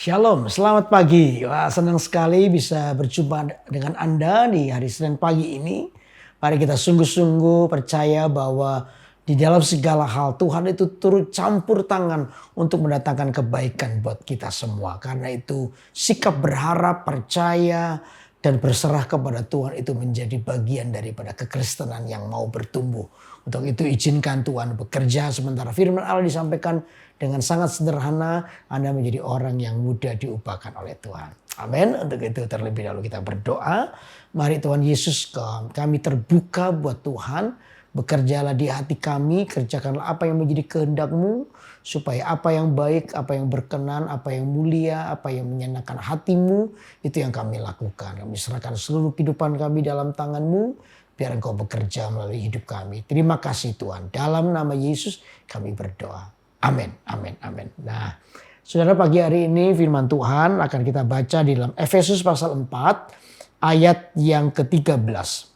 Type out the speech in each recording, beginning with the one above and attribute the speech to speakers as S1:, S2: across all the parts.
S1: Shalom, selamat pagi. Wah, senang sekali bisa berjumpa dengan Anda di hari Senin pagi ini. Mari kita sungguh-sungguh percaya bahwa di dalam segala hal Tuhan itu turut campur tangan untuk mendatangkan kebaikan buat kita semua. Karena itu sikap berharap, percaya, dan berserah kepada Tuhan itu menjadi bagian daripada kekristenan yang mau bertumbuh. Untuk itu izinkan Tuhan bekerja sementara firman Allah disampaikan dengan sangat sederhana. Anda menjadi orang yang mudah diubahkan oleh Tuhan. Amin. Untuk itu terlebih dahulu kita berdoa. Mari Tuhan Yesus, kami terbuka buat Tuhan. Bekerjalah di hati kami, kerjakanlah apa yang menjadi kehendak-Mu, supaya apa yang baik, apa yang berkenan, apa yang mulia, apa yang menyenangkan hati-Mu, itu yang kami lakukan. Kami serahkan seluruh kehidupan kami dalam tangan-Mu, biar Engkau bekerja melalui hidup kami. Terima kasih Tuhan. Dalam nama Yesus kami berdoa. Amin, amin, amin. Nah, saudara, pagi hari ini firman Tuhan akan kita baca di dalam Efesus pasal 4 ayat yang ke-13.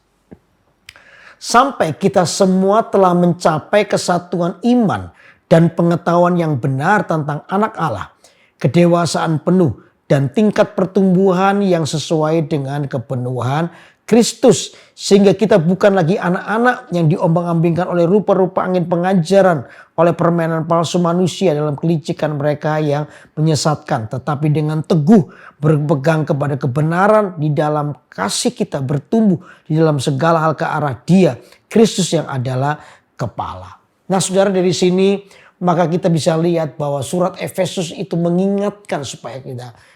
S1: Sampai kita semua telah mencapai kesatuan iman dan pengetahuan yang benar tentang anak Allah, kedewasaan penuh dan tingkat pertumbuhan yang sesuai dengan kepenuhan Kristus, sehingga kita bukan lagi anak-anak yang diombang-ambingkan oleh rupa-rupa angin pengajaran, oleh permainan palsu manusia dalam kelicikan mereka yang menyesatkan, tetapi dengan teguh berpegang kepada kebenaran di dalam kasih kita bertumbuh di dalam segala hal ke arah Dia, Kristus yang adalah kepala. Nah, saudara, dari sini maka kita bisa lihat bahwa surat Efesus itu mengingatkan supaya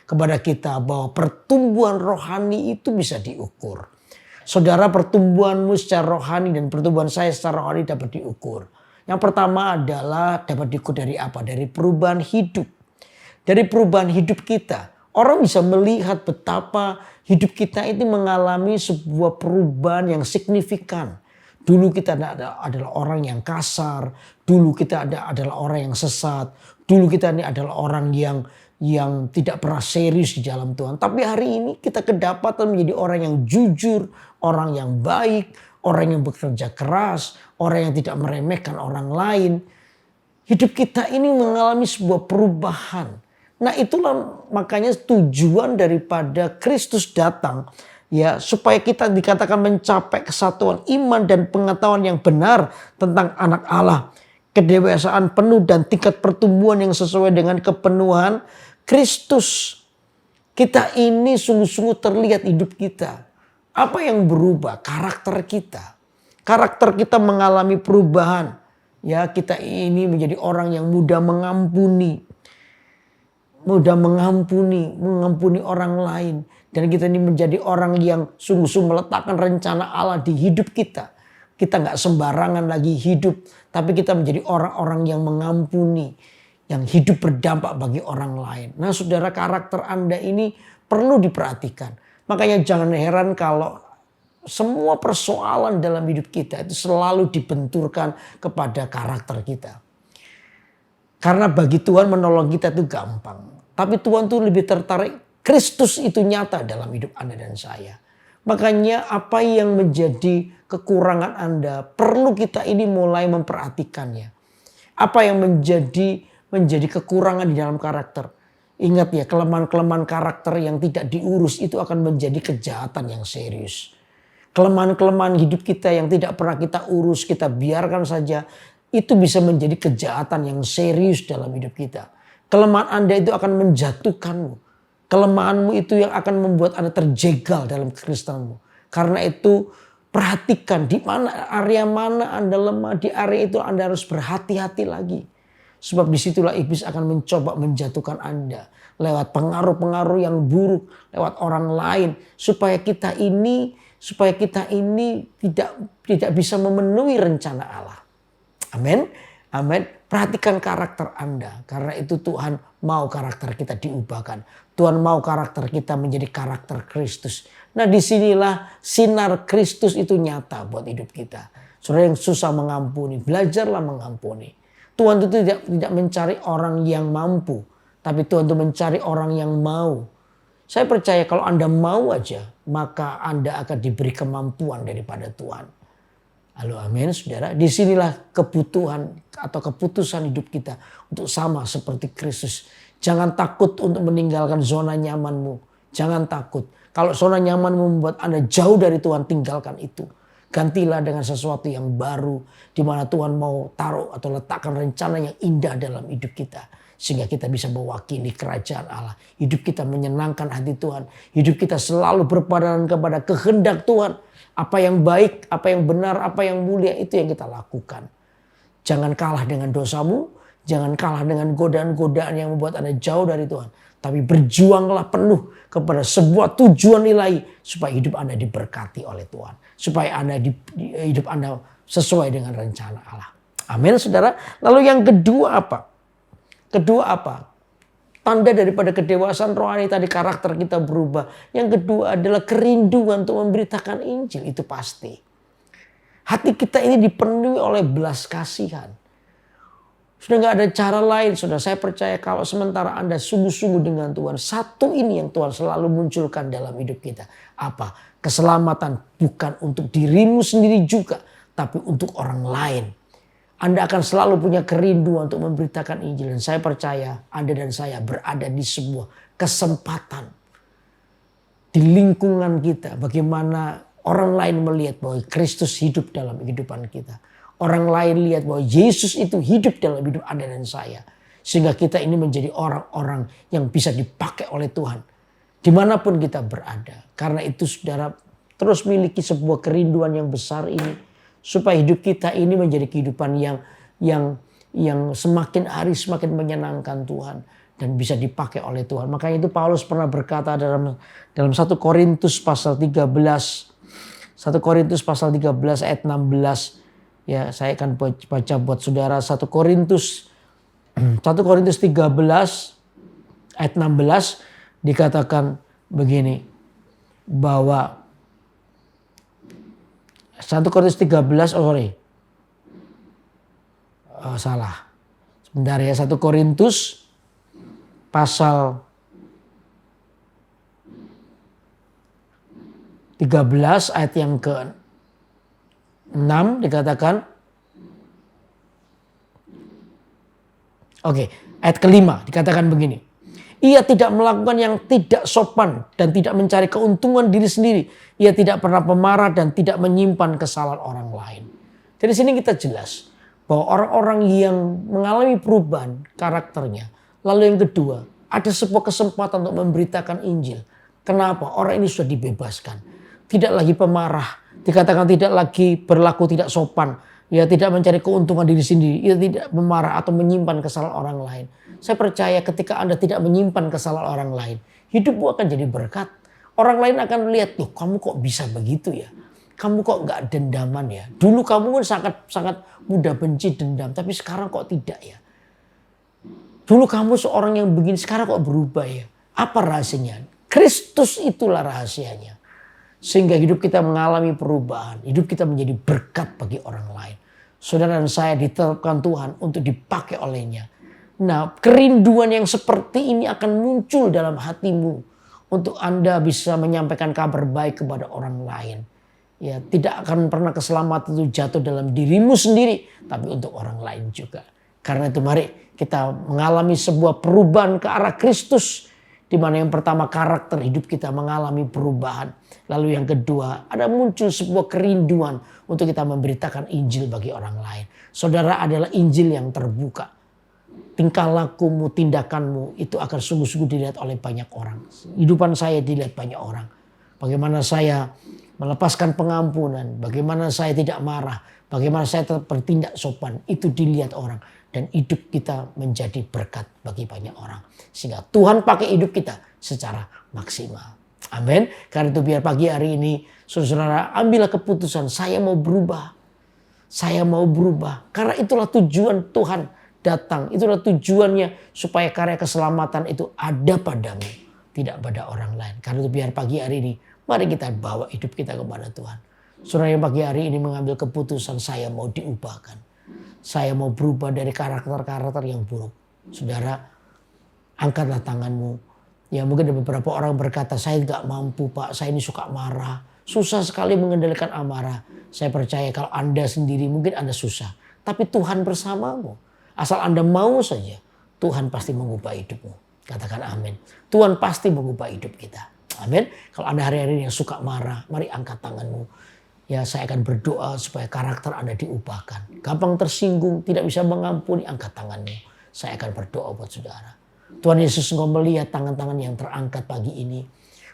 S1: kepada kita bahwa pertumbuhan rohani itu bisa diukur. Saudara, pertumbuhanmu secara rohani dan pertumbuhan saya secara rohani dapat diukur. Yang pertama adalah dapat diukur dari apa? Dari perubahan hidup. Dari perubahan hidup kita. Orang bisa melihat betapa hidup kita ini mengalami sebuah perubahan yang signifikan. Dulu kita adalah orang yang kasar. Dulu kita adalah orang yang sesat. Dulu kita ini adalah orang yang tidak pernah serius di dalam Tuhan. Tapi hari ini kita kedapatan menjadi orang yang jujur, orang yang baik, orang yang bekerja keras, orang yang tidak meremehkan orang lain. Hidup kita ini mengalami sebuah perubahan. Nah, itulah makanya tujuan daripada Kristus datang, ya, supaya kita dikatakan mencapai kesatuan iman dan pengetahuan yang benar tentang anak Allah, kedewasaan penuh dan tingkat pertumbuhan yang sesuai dengan kepenuhan Kristus. Kita ini sungguh-sungguh terlihat hidup kita. Apa yang berubah? Karakter kita. Karakter kita mengalami perubahan. Ya, kita ini menjadi orang yang mudah mengampuni. Mudah mengampuni orang lain. Dan kita ini menjadi orang yang sungguh-sungguh meletakkan rencana Allah di hidup kita. Kita gak sembarangan lagi hidup. Tapi kita menjadi orang-orang yang mengampuni. Yang hidup berdampak bagi orang lain. Nah, saudara, karakter Anda ini perlu diperhatikan. Makanya jangan heran kalau semua persoalan dalam hidup kita itu selalu dibenturkan kepada karakter kita. Karena bagi Tuhan menolong kita itu gampang. Tapi Tuhan tuh lebih tertarik Kristus itu nyata dalam hidup Anda dan saya. Makanya apa yang menjadi kekurangan Anda perlu kita ini mulai memperhatikannya. Apa yang menjadi kekurangan di dalam karakter. Ingat ya, kelemahan-kelemahan karakter yang tidak diurus itu akan menjadi kejahatan yang serius. Kelemahan-kelemahan hidup kita yang tidak pernah kita urus, kita biarkan saja, itu bisa menjadi kejahatan yang serius dalam hidup kita. Kelemahan Anda itu akan menjatuhkanmu. Kelemahanmu itu yang akan membuat Anda terjegal dalam kekristenanmu. Karena itu perhatikan di mana area mana Anda lemah, di area itu Anda harus berhati-hati lagi. Sebab disitulah iblis akan mencoba menjatuhkan Anda. Lewat pengaruh-pengaruh yang buruk. Lewat orang lain. Supaya kita ini tidak bisa memenuhi rencana Allah. Amin. Amin. Perhatikan karakter Anda. Karena itu Tuhan mau karakter kita diubahkan. Tuhan mau karakter kita menjadi karakter Kristus. Nah, disinilah sinar Kristus itu nyata buat hidup kita. Saudara yang susah mengampuni. Belajarlah mengampuni. Tuhan itu tidak mencari orang yang mampu. Tapi Tuhan itu mencari orang yang mau. Saya percaya kalau Anda mau aja, maka Anda akan diberi kemampuan daripada Tuhan. Halo, amin, saudara. Disinilah kebutuhan atau keputusan hidup kita untuk sama seperti Kristus Jangan takut untuk meninggalkan zona nyamanmu. Jangan takut. Kalau zona nyamanmu membuat Anda jauh dari Tuhan, tinggalkan itu. Gantilah dengan sesuatu yang baru. Di mana Tuhan mau taruh atau letakkan rencana yang indah dalam hidup kita. Sehingga kita bisa mewakili kerajaan Allah. Hidup kita menyenangkan hati Tuhan. Hidup kita selalu berpadanan kepada kehendak Tuhan. Apa yang baik, apa yang benar, apa yang mulia, itu yang kita lakukan. Jangan kalah dengan dosamu. Jangan kalah dengan godaan-godaan yang membuat Anda jauh dari Tuhan. Tapi berjuanglah penuh kepada sebuah tujuan ilahi. Supaya hidup Anda diberkati oleh Tuhan. Supaya hidup Anda sesuai dengan rencana Allah. Amin, saudara. Lalu yang kedua apa? Kedua apa? Tanda daripada kedewasaan rohani tadi, karakter kita berubah. Yang kedua adalah kerinduan untuk memberitakan Injil. Itu pasti. Hati kita ini dipenuhi oleh belas kasihan. Sudah gak ada cara lain, saudara. Saya percaya kalau sementara Anda sungguh-sungguh dengan Tuhan. Satu ini yang Tuhan selalu munculkan dalam hidup kita. Apa? Keselamatan bukan untuk dirimu sendiri juga. Tapi untuk orang lain. Anda akan selalu punya kerinduan untuk memberitakan Injil. Dan saya percaya Anda dan saya berada di sebuah kesempatan. Di lingkungan kita. Bagaimana orang lain melihat bahwa Kristus hidup dalam kehidupan kita. Orang lain lihat bahwa Yesus itu hidup dalam hidup Anda dan saya. Sehingga kita ini menjadi orang-orang yang bisa dipakai oleh Tuhan. Dimanapun kita berada. Karena itu saudara terus miliki sebuah kerinduan yang besar ini. Supaya hidup kita ini menjadi kehidupan yang semakin hari semakin menyenangkan Tuhan. Dan bisa dipakai oleh Tuhan. Makanya itu Paulus pernah berkata dalam 1 Korintus pasal 13. 1 Korintus pasal 13 ayat 16. Ya, saya akan baca buat saudara 1 Korintus 13 ayat 16 dikatakan begini bahwa 1 Korintus 13 salah. Sebentar ya, 1 Korintus pasal 13 ayat yang ke-6 dikatakan. Ayat ke-5 dikatakan begini. Ia tidak melakukan yang tidak sopan dan tidak mencari keuntungan diri sendiri. Ia tidak pernah pemarah dan tidak menyimpan kesalahan orang lain. Dari sini kita jelas bahwa orang-orang yang mengalami perubahan karakternya. Lalu yang kedua, ada sebuah kesempatan untuk memberitakan Injil. Kenapa? Orang ini sudah dibebaskan. Tidak lagi pemarah. Dikatakan tidak lagi berlaku tidak sopan. Ia tidak mencari keuntungan diri sendiri. Ia tidak memarah atau menyimpan kesalahan orang lain. Saya percaya ketika Anda tidak menyimpan kesalahan orang lain. Hidupmu akan jadi berkat. Orang lain akan melihat, loh kamu kok bisa begitu ya. Kamu kok gak dendaman ya. Dulu kamu kan sangat mudah benci dendam. Tapi sekarang kok tidak ya. Dulu kamu seorang yang begini, sekarang kok berubah ya. Apa rahasianya? Kristus itulah rahasianya. Sehingga hidup kita mengalami perubahan. Hidup kita menjadi berkat bagi orang lain. Saudara dan saya ditetapkan Tuhan untuk dipakai olehnya. Nah, kerinduan yang seperti ini akan muncul dalam hatimu. Untuk Anda bisa menyampaikan kabar baik kepada orang lain. Ya, tidak akan pernah keselamatan itu jatuh dalam dirimu sendiri. Tapi untuk orang lain juga. Karena itu mari kita mengalami sebuah perubahan ke arah Kristus. Di mana yang pertama karakter hidup kita mengalami perubahan. Lalu yang kedua ada muncul sebuah kerinduan untuk kita memberitakan Injil bagi orang lain. Saudara adalah Injil yang terbuka. Tingkah lakumu, tindakanmu itu akan sungguh-sungguh dilihat oleh banyak orang. Hidupan saya dilihat banyak orang. Bagaimana saya melepaskan pengampunan. Bagaimana saya tidak marah. Bagaimana saya tetap bertindak sopan. Itu dilihat orang. Dan hidup kita menjadi berkat bagi banyak orang. Sehingga Tuhan pakai hidup kita secara maksimal. Amin. Karena itu biar pagi hari ini saudara-saudara ambillah keputusan. Saya mau berubah. Saya mau berubah. Karena itulah tujuan Tuhan datang. Itulah tujuannya supaya karya keselamatan itu ada padamu. Tidak pada orang lain. Karena itu biar pagi hari ini mari kita bawa hidup kita kepada Tuhan. Saudara yang pagi hari ini mengambil keputusan saya mau diubahkan. Saya mau berubah dari karakter-karakter yang buruk. Saudara, angkatlah tanganmu. Ya mungkin ada beberapa orang berkata, saya tidak mampu Pak, saya ini suka marah. Susah sekali mengendalikan amarah. Saya percaya kalau Anda sendiri mungkin Anda susah. Tapi Tuhan bersamamu. Asal Anda mau saja, Tuhan pasti mengubah hidupmu. Katakan amin. Tuhan pasti mengubah hidup kita. Amin. Kalau Anda hari-hari yang suka marah, mari angkat tanganmu. Ya, saya akan berdoa supaya karakter Anda diubahkan. Gampang tersinggung, tidak bisa mengampuni, angkat tanganmu. Saya akan berdoa buat saudara. Tuhan Yesus, Engkau melihat tangan-tangan yang terangkat pagi ini.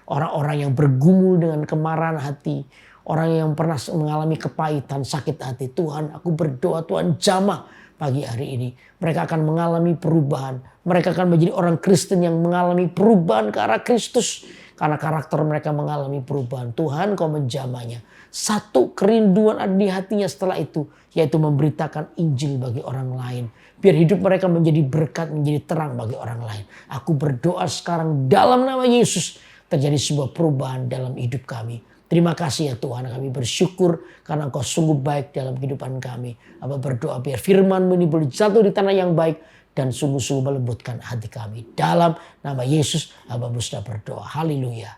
S1: Orang-orang yang bergumul dengan kemarahan hati. Orang yang pernah mengalami kepahitan, sakit hati. Tuhan, aku berdoa, Tuhan jamah pagi hari ini. Mereka akan mengalami perubahan. Mereka akan menjadi orang Kristen yang mengalami perubahan ke arah Kristus. Karena karakter mereka mengalami perubahan. Tuhan, Kau menjamahnya. Satu kerinduan ada di hatinya setelah itu. Yaitu memberitakan Injil bagi orang lain. Biar hidup mereka menjadi berkat, menjadi terang bagi orang lain. Aku berdoa sekarang dalam nama Yesus. Terjadi sebuah perubahan dalam hidup kami. Terima kasih ya Tuhan, kami bersyukur karena Engkau sungguh baik dalam kehidupan kami. Hamba berdoa biar firman-Mu ini boleh jatuh di tanah yang baik dan sungguh-sungguh melembutkan hati kami. Dalam nama Yesus, hamba sudah berdoa. Haleluya.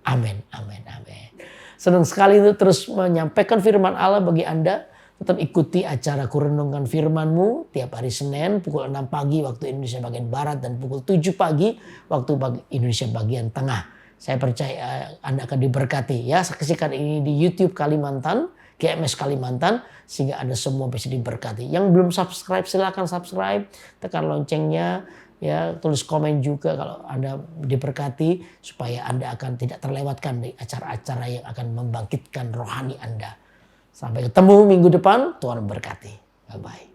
S1: Amin, amin, amin. Senang sekali itu terus menyampaikan firman Allah bagi Anda. Tetap ikuti acara Kurenungkan Firman-Mu tiap hari Senin pukul 6 pagi waktu Indonesia bagian Barat dan pukul 7 pagi waktu Indonesia bagian Tengah. Saya percaya Anda akan diberkati ya. Saksikan ini di YouTube Kalimantan, GMS Kalimantan, sehingga Anda semua bisa diberkati. Yang belum subscribe silakan subscribe, tekan loncengnya ya, tulis komen juga kalau Anda diberkati supaya Anda akan tidak terlewatkan dari acara-acara yang akan membangkitkan rohani Anda. Sampai ketemu minggu depan, Tuhan memberkati. Bye bye.